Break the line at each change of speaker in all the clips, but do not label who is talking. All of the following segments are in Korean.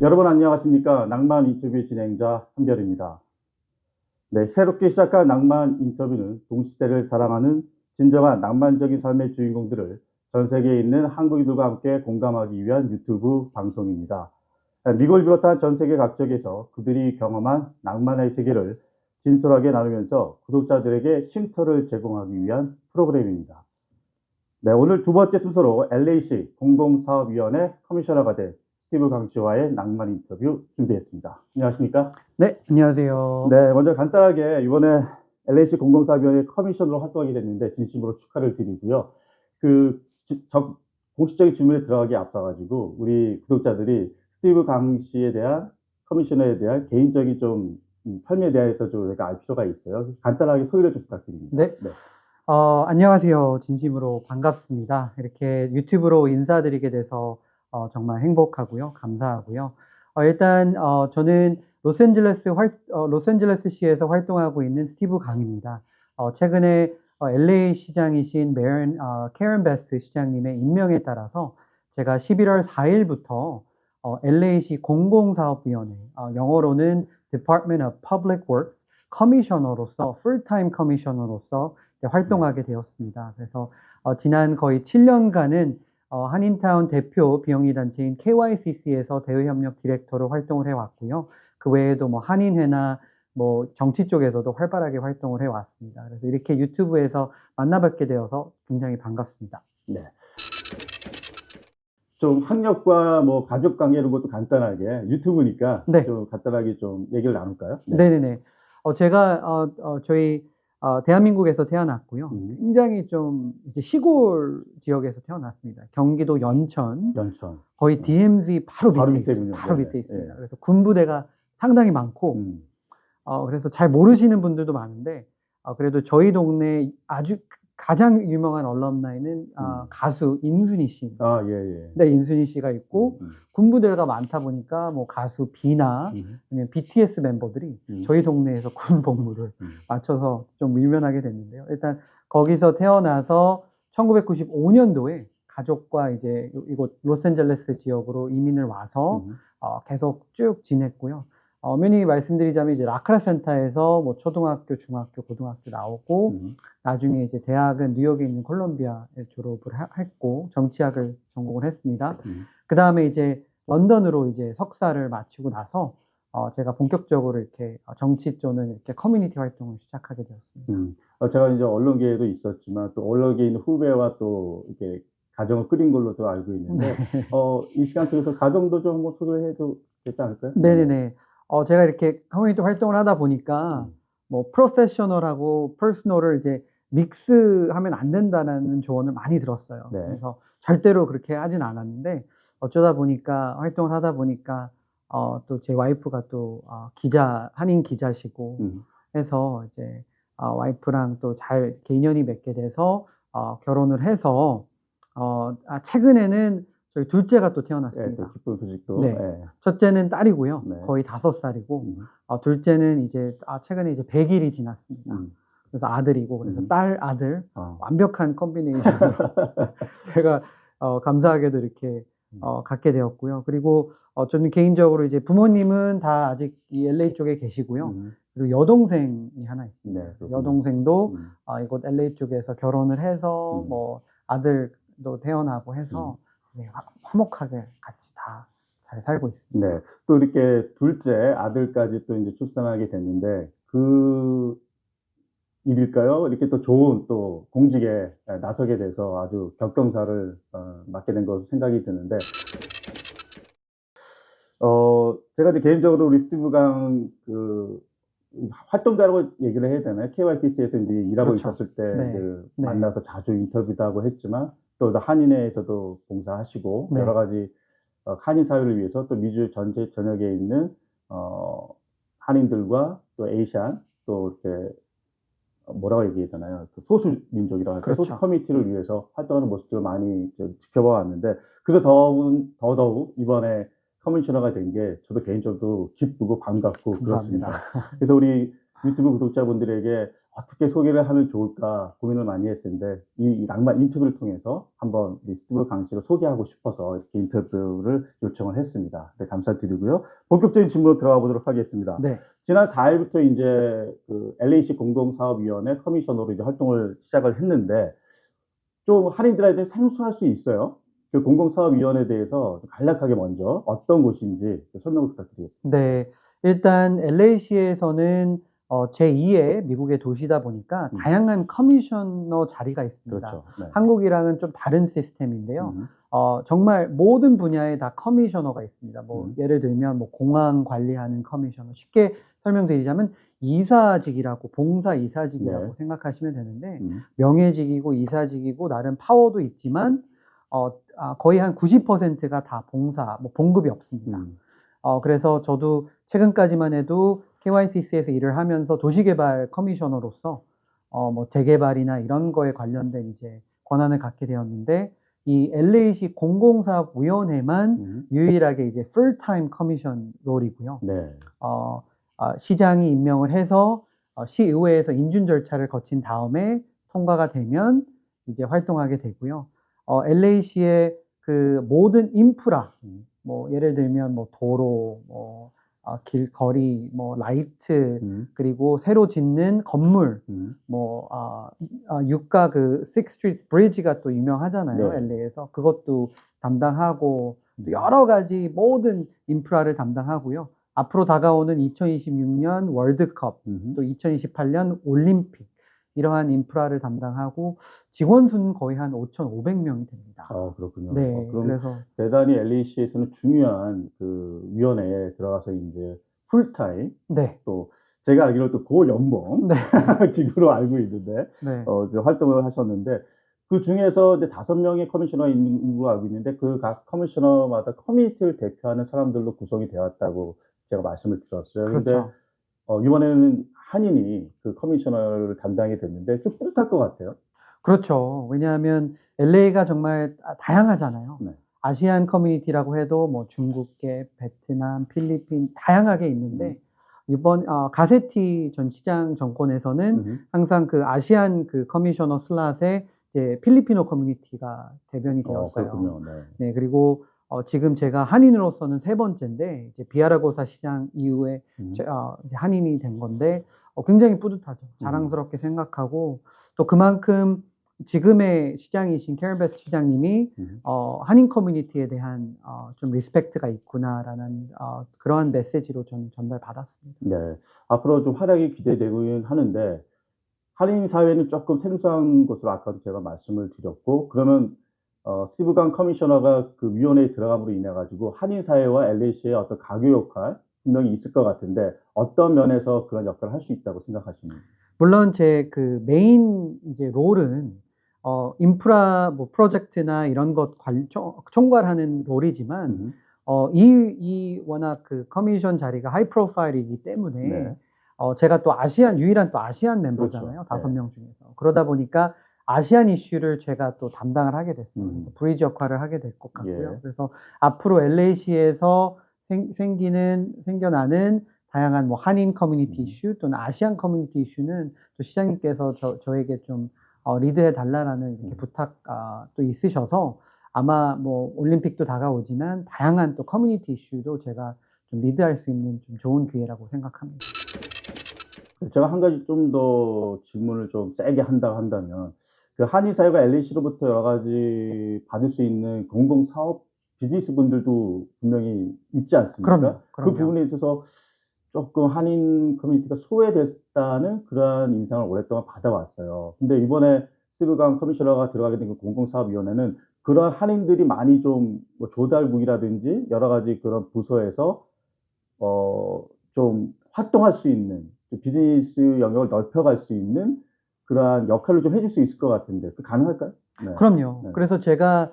여러분 안녕하십니까? 낭만 인터뷰 진행자 한별입니다. 네, 새롭게 시작한 낭만 인터뷰는 동시대를 사랑하는 진정한 낭만적인 삶의 주인공들을 전 세계에 있는 한국인들과 함께 공감하기 위한 유튜브 방송입니다. 미국을 비롯한 전 세계 각지에서 그들이 경험한 낭만의 세계를 진솔하게 나누면서 구독자들에게 쉼터를 제공하기 위한 프로그램입니다. 네, 오늘 두 번째 순서로 LA시 공공사업위원회 커미셔너가 된 스티브 강 씨와의 낭만 인터뷰 준비했습니다. 안녕하십니까?
네, 안녕하세요.
네, 먼저 간단하게 이번에 LA시 공공사업위원회 커미셔너로 활동하게 됐는데 진심으로 축하를 드리고요. 그 공식적인 질문에 들어가기 앞서가지고 우리 구독자들이 스티브 강 씨에 대한 커미셔너에 대한 개인적인 좀 삶에 대해서 좀 우리가 알 필요가 있어요. 간단하게 소개를 좀 부탁드립니다.
네. 안녕하세요. 진심으로 반갑습니다. 이렇게 유튜브로 인사드리게 돼서 정말 행복하고요. 감사하고요. 일단 저는 로스앤젤레스시에서 활동하고 있는 스티브 강입니다. 최근에 LA 시장이신 캐런 베스트 시장님의 임명에 따라서 제가 11월 4일부터 LA시 공공사업위원회, 영어로는 Department of Public Works 커미셔너로서, 풀타임 커미셔너로서 활동하게 되었습니다. 그래서 지난 거의 7년간은 한인타운 대표 비영리 단체인 KYCC에서 대외협력 디렉터로 활동을 해왔고요. 그 외에도 뭐 한인회나 뭐 정치 쪽에서도 활발하게 활동을 해왔습니다. 그래서 이렇게 유튜브에서 만나뵙게 되어서 굉장히 반갑습니다.
네. 좀 학력과 뭐 가족 관계 이런 것도 간단하게 유튜브니까
네.
좀 간단하게 좀 얘기를 나눌까요? 네.
네네네. 제가 저희 대한민국에서 태어났고요. 굉장히 좀 이제 시골 지역에서 태어났습니다. 경기도 연천.
연천.
거의 DMZ 바로
바로
밑에
밑에군요.
있습니다. 바로
네네.
밑에 있습니다.
예.
그래서 군부대가 상당히 많고, 그래서 잘 모르시는 분들도 많은데, 그래도 저희 동네 아주 가장 유명한 얼럼나이는 가수 인순이 씨.
아, 예, 예.
네, 인순이 씨가 있고, 군부대가 많다 보니까 뭐 가수 비나 아니면 BTS 멤버들이 저희 동네에서 군 복무를 맞춰서 좀 유명하게 됐는데요. 일단 거기서 태어나서 1995년도에 가족과 이제 이곳 로스앤젤레스 지역으로 이민을 와서 계속 쭉 지냈고요. 엄연히 말씀드리자면 이제 라크라 센터에서 뭐 초등학교, 중학교, 고등학교 나오고 나중에 이제 대학은 뉴욕에 있는 콜롬비아에 졸업을 했고 정치학을 전공을 했습니다. 그 다음에 이제 런던으로 이제 석사를 마치고 나서 제가 본격적으로 이렇게 정치 또는 이렇게 커뮤니티 활동을 시작하게 되었습니다.
제가 이제 언론계에도 있었지만 또 언론계에 있는 후배와 또 이렇게 가정을 꾸린 걸로도 알고 있는데 이 시간 속에서 가정도 좀 한번 소개를 해도 되지 않을까요?
네네네. 제가 이렇게 커뮤니티 활동을 하다 보니까 뭐 프로페셔널하고 퍼스널을 이제 믹스하면 안 된다는 조언을 많이 들었어요.
네.
그래서 절대로 그렇게 하진 않았는데 어쩌다 보니까 활동을 하다 보니까 또 제 와이프가 또 한인 기자시고 해서 이제 와이프랑 또 잘 이렇게 인연이 맺게 돼서 결혼을 해서 최근에는 저희 둘째가 또
예,
태어났습니다.
또 기쁜 소식도.
네.
예.
첫째는 딸이고요.
네.
거의 5살이고, 둘째는 이제, 최근에 이제 100일이 지났습니다. 그래서 아들이고, 그래서 딸, 아들, 완벽한 콤비네이션으로 제가, 감사하게도 이렇게, 갖게 되었고요. 그리고, 저는 개인적으로 이제 부모님은 다 아직 이 LA 쪽에 계시고요. 그리고 여동생이 하나 있습니다.
네,
여동생도, 이곳 LA 쪽에서 결혼을 해서, 뭐, 아들도 태어나고 해서, 네, 화목하게 같이 다 잘 살고 있습니다.
네. 또 이렇게 둘째 아들까지 또 이제 출산하게 됐는데 그 일일까요? 이렇게 또 좋은 또 공직에 나서게 돼서 아주 격경사를 맞게 된 것으로 생각이 드는데 제가 이제 개인적으로 우리 스티브 강 활동가라고 얘기를 해야 되나요? KYTC에서 이제 일하고
그렇죠.
있었을 때
네. 네.
만나서 자주 인터뷰도 하고 했지만 또 한인회에서도 봉사하시고
네.
여러 가지 한인 사회를 위해서 또 미주 전역에 있는 한인들과 또 에이시안 또 이렇게 뭐라고 얘기해야 되나요? 소수 민족이라고 할까요?
그렇죠.
소수 커뮤니티를 위해서 활동하는 모습들을 많이 지켜봐 왔는데 그래서 더더욱 이번에 커미셔너가 된 게 저도 개인적으로 기쁘고 반갑고
감사합니다.
그렇습니다. 그래서 우리 유튜브 구독자분들에게 어떻게 소개를 하면 좋을까 고민을 많이 했었는데 이 낭만 인터뷰를 통해서 한번 이 스티브 강 씨를 소개하고 싶어서 이렇게 인터뷰를 요청을 했습니다. 네, 감사드리고요. 본격적인 질문으로 들어가 보도록 하겠습니다.
네.
지난 4일부터 이제 그 LAC 공동사업위원회 커미셔너로 이제 활동을 시작을 했는데 좀 할인들한테 생소할 수 있어요. 그 공공사업위원회에 대해서 간략하게 먼저 어떤 곳인지 설명을 부탁드리겠습니다.
네. 일단 LA시에서는 제2의 미국의 도시다 보니까 다양한 커미셔너 자리가 있습니다.
그렇죠. 네.
한국이랑은 좀 다른 시스템인데요.
음.
정말 모든 분야에 다 커미셔너가 있습니다. 뭐 예를 들면 뭐 공항 관리하는 커미셔너, 쉽게 설명드리자면 이사직이라고, 봉사 이사직이라고
네.
생각하시면 되는데, 명예직이고 이사직이고 나름 파워도 있지만 거의 한 90%가 다 봉사, 뭐 봉급이 없습니다. 그래서 저도 최근까지만 해도 KYCC에서 일을 하면서 도시개발 커미셔너로서 뭐 재개발이나 이런 거에 관련된 이제 권한을 갖게 되었는데, 이 LA시 공공사업위원회만 유일하게 이제 풀타임 커미션 롤이고요.
네.
시장이 임명을 해서 시의회에서 인준 절차를 거친 다음에 통과가 되면 이제 활동하게 되고요. LA시의 그 모든 인프라, 뭐 예를 들면 뭐 도로, 뭐 길거리, 뭐 라이트, 그리고 새로 짓는 건물, 뭐 유가 그 Sixth Street Bridge가 또 유명하잖아요.
네.
LA에서 그것도 담당하고 또 여러 가지 모든 인프라를 담당하고요. 앞으로 다가오는 2026년 월드컵, 또 2028년 올림픽, 이러한 인프라를 담당하고 직원 수는 거의 한 5,500명이 됩니다.
그렇군요.
네,
그럼
그래서
대단히 LAC에서는 중요한 그 위원회에 들어가서 이제 풀타임,
네,
또 제가 알기로 또 고연봉
네,
기구로 알고 있는데
네,
이제 활동을 하셨는데 그 중에서 이제 5명의 커미셔너가 있는 걸로 알고 있는데 그 각 커미셔너마다 커뮤니티를 대표하는 사람들로 구성이 되었다고 제가 말씀을 들었어요. 근데
그렇죠.
이번에는 한인이 그 커미셔너를 담당이 됐는데 좀 뿌듯할 것 같아요.
그렇죠. 왜냐하면 LA가 정말 다양하잖아요.
네.
아시안 커뮤니티라고 해도 뭐 중국계, 베트남, 필리핀 다양하게 있는데 이번 가세티 전 시장 정권에서는 항상 그 아시안 그 커미셔너 슬롯에 이제 필리피노 커뮤니티가 대변이 되었어요.
그렇군요. 네.
네, 그리고 지금 제가 한인으로서는 3번째인데 이제 비아라고사 시장 이후에 이제 한인이 된 건데 굉장히 뿌듯하죠. 자랑스럽게 생각하고 또 그만큼 지금의 시장이신 캐럴베스 시장님이 한인 커뮤니티에 대한 좀 리스펙트가 있구나라는 그러한 메시지로 저는 전달받았습니다.
네. 앞으로 좀 활약이 기대되고는 하는데 한인 사회는 조금 생소한 것으로 아까도 제가 말씀을 드렸고 그러면 스티브 강 커미셔너가 그 위원회에 들어감으로 인해 가지고 한인 사회와 LAC의 어떤 가교 역할 분명히 있을 것 같은데 어떤 면에서 그런 역할을 할 수 있다고 생각하십니까?
물론 제 그 메인 이제 롤은 인프라 뭐 프로젝트나 이런 것 총괄하는 롤이지만 이 워낙 그 커미션 자리가 하이 프로파일이기 때문에
네.
제가 또 유일한 또 아시안 멤버잖아요.
그렇죠.
5명 중에서. 그러다 보니까 아시안 이슈를 제가 또 담당을 하게 됐어요. 브리지 역할을 하게 될 것 같고요.
예.
그래서 앞으로 LA시에서 생겨나는 다양한 뭐 한인 커뮤니티 이슈 또는 아시안 커뮤니티 이슈는 또 시장님께서 저에게 좀 리드해 달라라는 이렇게 부탁 또 있으셔서 아마 뭐 올림픽도 다가오지만 다양한 또 커뮤니티 이슈도 제가 좀 리드할 수 있는 좀 좋은 기회라고 생각합니다.
제가 한 가지 좀 더 질문을 좀 세게 한다면 그 한인 사회가 LAC로부터 여러 가지 받을 수 있는 공공 사업 비즈니스 분들도 분명히 있지 않습니까?
그럼요.
그 부분에 있어서 조금 한인 커뮤니티가 소외됐다는 그러한 인상을 오랫동안 받아왔어요. 근데 이번에 스티브 강 커미셔너가 들어가게 된 그 공공사업위원회는 그러한 한인들이 많이 좀 뭐 조달국이라든지 여러 가지 그런 부서에서 좀 활동할 수 있는 비즈니스 영역을 넓혀갈 수 있는 그러한 역할을 좀 해줄 수 있을 것 같은데 그 가능할까요? 네.
그럼요.
네.
그래서 제가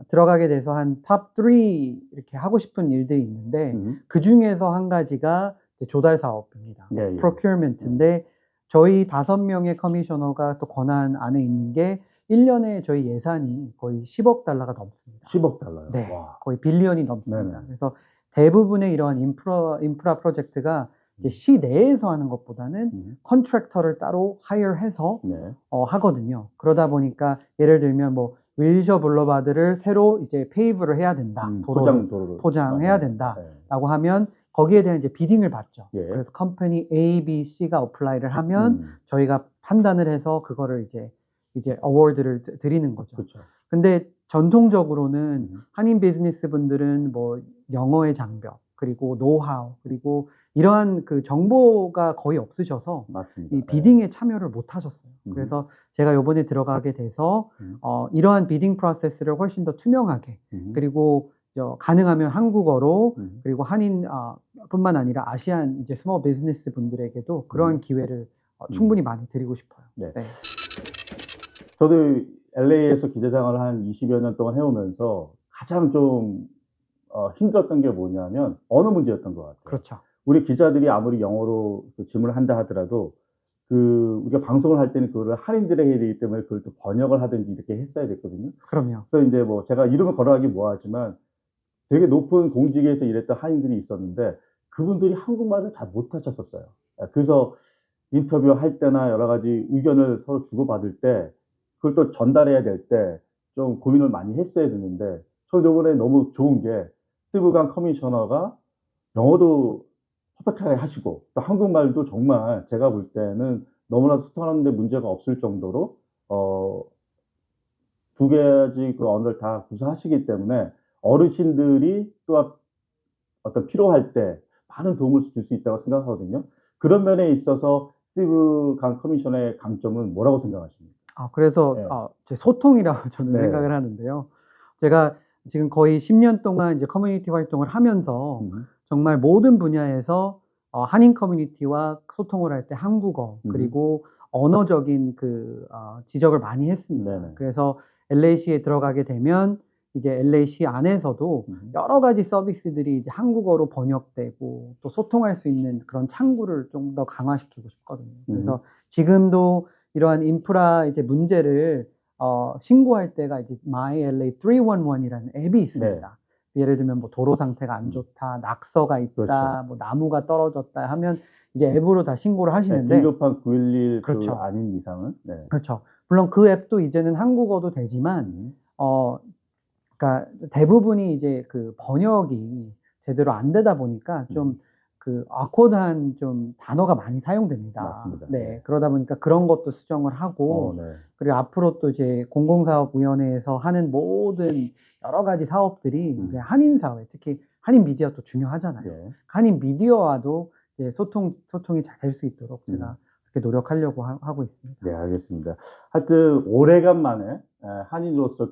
들어가게 돼서 한 탑 3 이렇게 하고 싶은 일들이 있는데 그 중에서 한 가지가 조달 사업입니다.
예, 예.
procurement인데 저희 5명의 커미셔너가 또 권한 안에 있는 게 1년에 저희 예산이 거의 10억 달러가 넘습니다.
10억 달러요.
네,
와.
거의 빌리언이 넘습니다.
네네.
그래서 대부분의 이러한 인프라 프로젝트가 이제 시 내에서 하는 것보다는 컨트랙터를 따로 하이어해서
네.
하거든요. 그러다 보니까 예를 들면 뭐 윌셔 블러바드를 새로 이제 페이브를 해야 된다.
도로를
포장해야
네.
된다라고 하면 거기에 대한 이제 비딩을 받죠.
예.
그래서 컴퍼니 A, B, C가 어플라이를 하면 저희가 판단을 해서 그거를 이제 어워드를 드리는 거죠.
그렇죠.
근데 전통적으로는 한인 비즈니스 분들은 뭐 영어의 장벽, 그리고 노하우, 그리고 이러한 그 정보가 거의 없으셔서
맞습니다.
이 비딩에 참여를 못 하셨어요. 그래서 제가 요번에 들어가게 돼서 이러한 비딩 프로세스를 훨씬 더 투명하게, 그리고 가능하면 한국어로, 그리고 한인 뿐만 아니라 아시안 이제 스몰 비즈니스 분들에게도 그러한 기회를 충분히 많이 드리고 싶어요.
네.
네.
저도 LA에서 기자 생활을 한 20여 년 동안 해오면서 가장 좀 힘들었던 게 뭐냐면 언어 문제였던 것 같아요.
그렇죠.
우리 기자들이 아무리 영어로 질문을 한다 하더라도 우리가 방송을 할 때는 그거를 한인들에게 해야 되기 때문에 그걸 또 번역을 하든지 이렇게 했어야 됐거든요.
그럼요.
그래서 이제 뭐 제가 이름을 거론하기 뭐하지만 되게 높은 공직에서 일했던 한인들이 있었는데 그분들이 한국말을 잘 못하셨었어요. 그래서 인터뷰할 때나 여러 가지 의견을 서로 주고받을 때 그걸 또 전달해야 될 때 좀 고민을 많이 했어야 되는데 저 이번에 너무 좋은 게 스티브 강 커미셔너가 영어도 퍼펙트하게 하시고 또 한국말도 정말 제가 볼 때는 너무나 소통하는 데 문제가 없을 정도로 두 가지 그 언어를 다 구사하시기 때문에 어르신들이 또 어떤 필요할 때 많은 도움을 줄 수 있다고 생각하거든요. 그런 면에 있어서 스티브 강 커미셔너의 강점은 뭐라고 생각하십니까?
그래서
네.
제 소통이라고 저는
네.
생각을 하는데요. 제가 지금 거의 10년 동안 이제 커뮤니티 활동을 하면서 정말 모든 분야에서 한인 커뮤니티와 소통을 할 때 한국어, 그리고 언어적인 지적을 많이 했습니다.
네네.
그래서 LAC에 들어가게 되면 이제 LAC 안에서도 여러 가지 서비스들이 이제 한국어로 번역되고 또 소통할 수 있는 그런 창구를 좀 더 강화시키고 싶거든요. 그래서 지금도 이러한 인프라 이제 문제를 신고할 때가 이제 My LA 311이라는 앱이 있습니다. 예를 들면 뭐 도로 상태가 안 좋다, 낙서가 있다,
그렇죠.
뭐 나무가 떨어졌다 하면 이제 앱으로 다 신고를
네,
하시는데,
긴급한 911
그렇죠.
아닌 이상은
그렇죠. 물론 그 앱도 이제는 한국어도 되지만 그러니까 대부분이 이제 그 번역이 제대로 안 되다 보니까 좀 awkward한 좀 단어가 많이 사용됩니다.
맞습니다.
네.
네.
그러다 보니까 그런 것도 수정을 하고,
네.
그리고 앞으로 또 이제 공공사업위원회에서 하는 모든 여러 가지 사업들이 이제 한인 사회, 특히 한인 미디어 또 중요하잖아요.
네.
한인 미디어와도 이제 소통이 잘 될 수 있도록 제가 그렇게 노력하려고 하고 있습니다.
네, 알겠습니다. 하여튼 오래간만에 한인으로서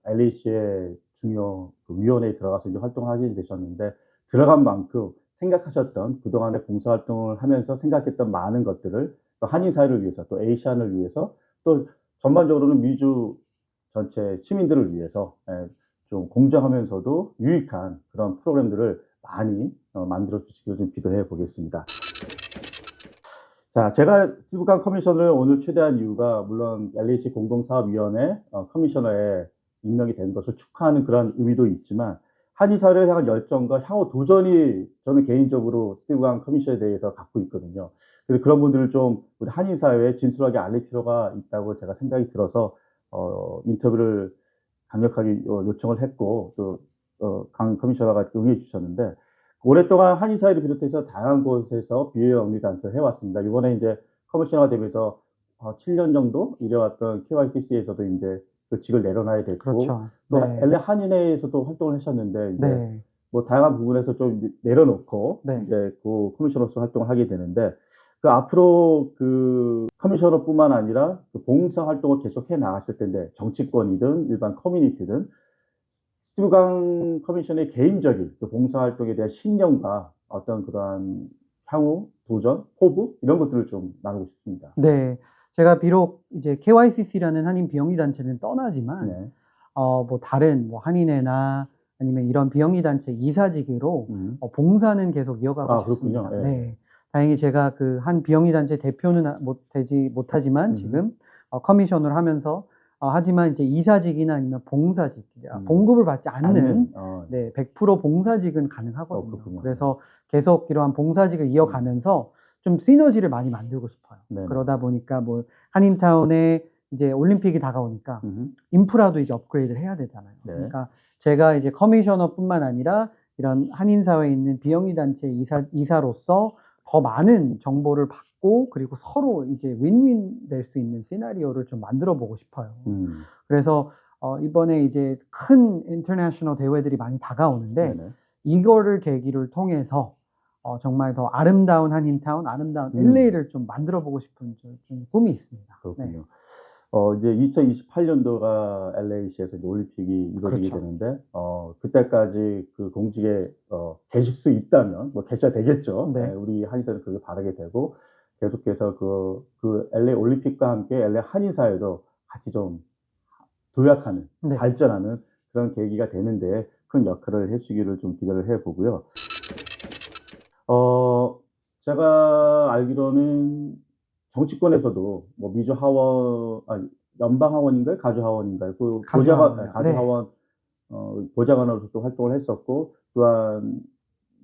LAC의 중요 위원회에 들어가서 이제 활동하게 되셨는데 들어간 만큼 생각하셨던 그동안의 봉사활동을 하면서 생각했던 많은 것들을 또 한인 사회를 위해서 또 에이시안을 위해서 또 전반적으로는 미주 전체 시민들을 위해서 좀 공정하면서도 유익한 그런 프로그램들을 많이 만들어 주시기를 좀 기도해 보겠습니다. 자, 제가 스티브 강 커미셔너를 오늘 초대한 이유가 물론 LAC 공동사업위원회 커미셔너에 임명이 된 것을 축하하는 그런 의미도 있지만 한인 사회를 향한 열정과 향후 도전이 저는 개인적으로 스티브 강 커미셔너에 대해서 갖고 있거든요. 그래서 그런 분들을 좀 우리 한인 사회에 진솔하게 알릴 필요가 있다고 제가 생각이 들어서 인터뷰를 강력하게 요청을 했고 또 강 커미셔너가 응해 주셨는데 오랫동안 한인 사회를 비롯해서 다양한 곳에서 비영리단체를 해왔습니다. 이번에 이제 커미셔너가 되면서 7년 정도 일해왔던 KYCC에서도 이제 그 직을 내려놔야 됐고,
그렇죠.
또
네.
LA 한인회에서도 활동을 하셨는데 이제
네.
뭐 다양한 부분에서 좀 내려놓고
네.
이제 그 커미셔너로서 활동을 하게 되는데 그 앞으로 그 커미셔너뿐만 아니라 그 봉사 활동을 계속해 나가실 텐데 정치권이든 일반 커뮤니티든 스티브 강 커미셔너의 개인적인 그 봉사활동에 대한 신념과 어떤 그러한 향후 도전, 포부 이런 것들을 좀 나누고 싶습니다.
네. 제가 비록 이제 KYCC라는 한인 비영리 단체는 떠나지만
네.
뭐 다른 뭐 한인회나 아니면 이런 비영리 단체 이사직으로 봉사는 계속 이어가고 싶습니다.
그렇군요. 예.
네. 다행히 제가 그 한 비영리 단체 대표는 못하지만 지금 커미셔너를 하면서 하지만 이제 이사직이나 아니면 봉사직, 봉급을 받지 않는 네, 100% 봉사직은 가능하거든요.
그렇군요.
그래서 계속 이러한 봉사직을 이어가면서 좀 시너지를 많이 만들고 싶어요.
네네.
그러다 보니까 뭐 한인타운에 이제 올림픽이 다가오니까 인프라도 이제 업그레이드를 해야 되잖아요.
네.
그러니까 제가 이제 커미셔너뿐만 아니라 이런 한인사회에 있는 비영리 단체 이사로서 더 많은 정보를 받고 그리고 서로 이제 윈윈 될 수 있는 시나리오를 좀 만들어 보고 싶어요. 그래서 이번에 이제 큰 인터내셔널 대회들이 많이 다가오는데
네네.
이거를 계기를 통해서 정말 더 아름다운 한인타운, 아름다운 LA를 좀 만들어 보고 싶은 좀 꿈이 있습니다.
그렇군요.
네.
이제 2028년도가 LA시에서 이제 올림픽이 이루어지게
그렇죠.
되는데, 그때까지 그 공직에, 계실 수 있다면, 뭐, 계셔야 되겠죠.
네.
네, 우리 한인사회는 그걸 바라게 되고, 계속해서 그 LA 올림픽과 함께 LA 한인사회도 같이 좀 도약하는,
네.
발전하는 그런 계기가 되는데 큰 역할을 해주기를 좀 기대를 해보고요. 제가 알기로는 정치권에서도 뭐 미주 하원, 아니, 연방 하원인가요? 가주 하원인가요? 그
가주 하원이요.
가주
네.
하원, 보좌관으로서도 활동을 했었고, 또한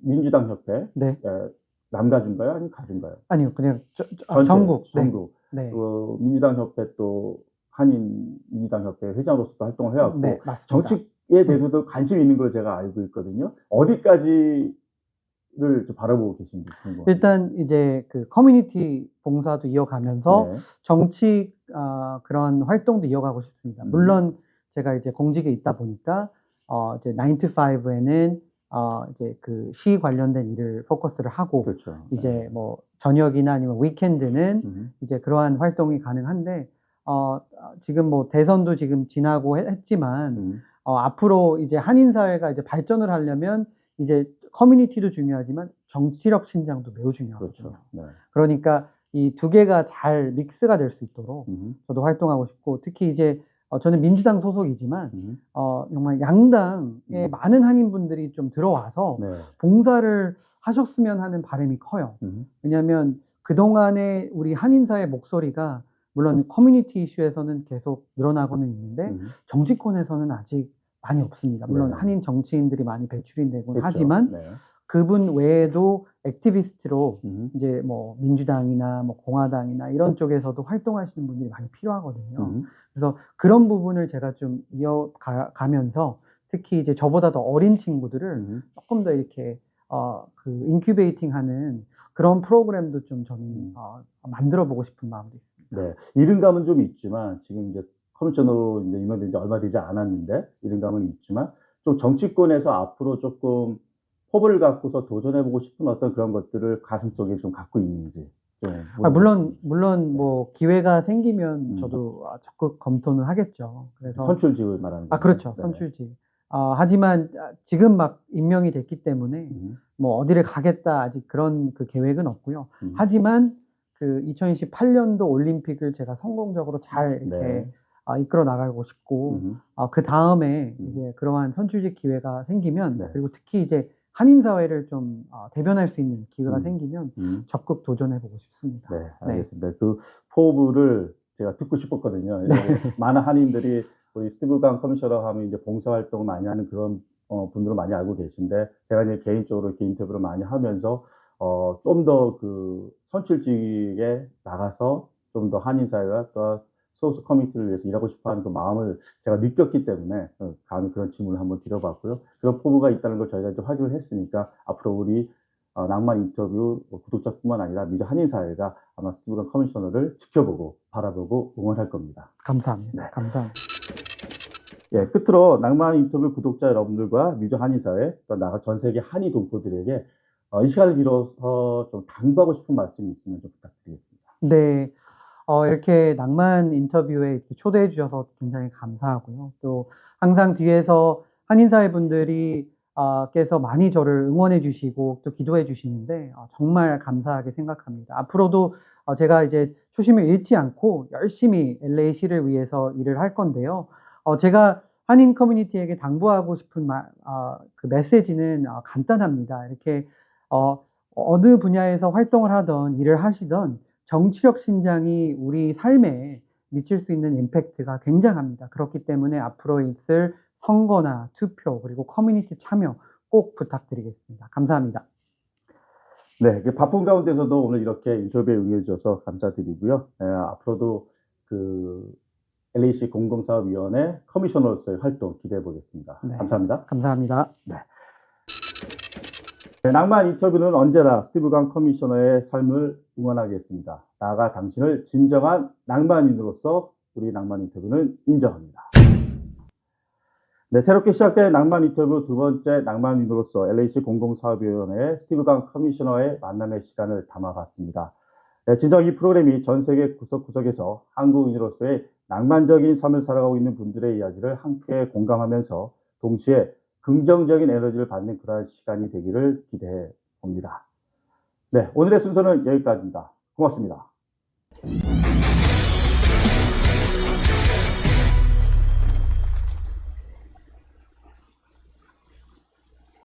민주당 협회,
네.
남가주인가요? 아니면 가주인가요?
아니요, 그냥
전체,
전국. 네.
전국.
네.
그 민주당 협회 또 한인 민주당 협회 회장으로서도 활동을 해왔고,
네, 맞습니다.
정치에 대해서도 관심이 있는 걸 제가 알고 있거든요. 어디까지를 좀 바라보고 계신지 궁금합니다.
일단 이제 그 커뮤니티 봉사도 이어가면서
네.
정치 그런 활동도 이어가고 싶습니다. 물론 제가 이제 공직에 있다 보니까 이제 9 to 5에는 이제 그 시 관련된 일을 포커스를 하고
그렇죠.
이제 뭐 저녁이나 아니면 위켄드는 이제 그러한 활동이 가능한데 지금 뭐 대선도 지금 지나고 했지만 앞으로 이제 한인 사회가 이제 발전을 하려면 이제 커뮤니티도 중요하지만 정치력 신장도 매우 중요하거든요.
그렇죠. 네.
그러니까 이 두 개가 잘 믹스가 될 수 있도록 저도 활동하고 싶고 특히 이제 저는 민주당 소속이지만 정말 양당에 많은 한인분들이 좀 들어와서
네.
봉사를 하셨으면 하는 바람이 커요. 왜냐하면 그동안에 우리 한인사의 목소리가 물론 커뮤니티 이슈에서는 계속 늘어나고는 있는데 정치권에서는 아직 많이 없습니다. 물론
네.
한인 정치인들이 많이 배출이 되곤
그렇죠.
하지만
네.
그분 외에도 액티비스트로
음.
이제 뭐 민주당이나 뭐 공화당이나 이런 쪽에서도 활동하시는 분들이 많이 필요하거든요. 그래서 그런 부분을 제가 좀 이어가면서 특히 이제 저보다 더 어린 친구들을 조금 더 이렇게 그 인큐베이팅 하는 그런 프로그램도 좀 저는 만들어 보고 싶은 마음도 있습니다.
네. 이른감은 좀 있지만, 지금 이제 커미셔너로 이제 임명된 지 얼마 되지 않았는데, 이른감은 있지만, 좀 정치권에서 앞으로 조금 포부를 갖고서 도전해보고 싶은 어떤 그런 것들을 가슴속에 좀 갖고 있는지. 좀
물론 뭐 기회가 생기면 저도 적극 검토는 하겠죠. 그래서
선출직을 말하는 거죠.
그렇죠.
네.
선출직. 하지만 지금 막 임명이 됐기 때문에 뭐 어디를 가겠다 아직 그런 그 계획은 없고요. 하지만 그 2028년도 올림픽을 제가 성공적으로 잘 이렇게
네.
이끌어 나가고 싶고 그 다음에 이제 그러한 선출직 기회가 생기면
네.
그리고 특히 이제 한인 사회를 좀 대변할 수 있는 기회가 생기면 적극 도전해 보고 싶습니다.
네, 알겠습니다. 그 포부를 제가 듣고 싶었거든요.
네.
많은 한인들이 우리 스티브 강 커미셔너 하면 이제 봉사활동을 많이 하는 그런 분들을 많이 알고 계신데, 제가 이제 개인적으로 이렇게 인터뷰를 많이 하면서 좀 더 그 선출직에 나가서 좀 더 한인 사회와 또 소수 커뮤니티를 위해서 일하고 싶어하는 그 마음을 제가 느꼈기 때문에 감히 그런 질문을 한번 드려봤고요. 그런 포부가 있다는 걸 저희가 이제 확인을 했으니까 앞으로 우리 낭만 인터뷰 구독자뿐만 아니라 미주 한인 사회가 아마 스티브 강 커미셔너를 지켜보고 바라보고 응원할 겁니다.
감사합니다.
네.
감사합니다.
예, 끝으로 낭만 인터뷰 구독자 여러분들과 미주 한인 사회 또 나가 전 세계 한인 동포들에게 이 시간을 빌어서 좀 당부하고 싶은 말씀이 있으면 좀 부탁드리겠습니다.
네. 이렇게 낭만 인터뷰에 이렇게 초대해 주셔서 굉장히 감사하고요. 또 항상 뒤에서 한인사회 분들이 께서 많이 저를 응원해 주시고 또 기도해 주시는데 정말 감사하게 생각합니다. 앞으로도 제가 이제 초심을 잃지 않고 열심히 LA시를 위해서 일을 할 건데요. 제가 한인 커뮤니티에게 당부하고 싶은 그 메시지는 간단합니다. 이렇게 어느 분야에서 활동을 하던 일을 하시던 정치력 신장이 우리 삶에 미칠 수 있는 임팩트가 굉장합니다. 그렇기 때문에 앞으로 있을 선거나 투표 그리고 커뮤니티 참여 꼭 부탁드리겠습니다. 감사합니다.
네, 바쁜 가운데서도 오늘 이렇게 인터뷰에 응해주셔서 감사드리고요. 앞으로도 그 LAC 공공사업위원회 커미셔너로서의 활동 기대해 보겠습니다.
네.
감사합니다.
감사합니다.
네, 낭만 인터뷰는 언제나 스티브 강 커미셔너의 삶을 응원하겠습니다. 나아가 당신을 진정한 낭만인으로서 우리 낭만 인터뷰는 인정합니다. 네, 새롭게 시작된 낭만 인터뷰 두 번째 낭만인으로서 LAC 공공사업위원회 스티브 강 커미셔너의 만남의 시간을 담아봤습니다. 네, 진정 이 프로그램이 전 세계 구석구석에서 한국인으로서의 낭만적인 삶을 살아가고 있는 분들의 이야기를 함께 공감하면서 동시에 긍정적인 에너지를 받는 그러한 시간이 되기를 기대해 봅니다. 네, 오늘의 순서는 여기까지입니다. 고맙습니다.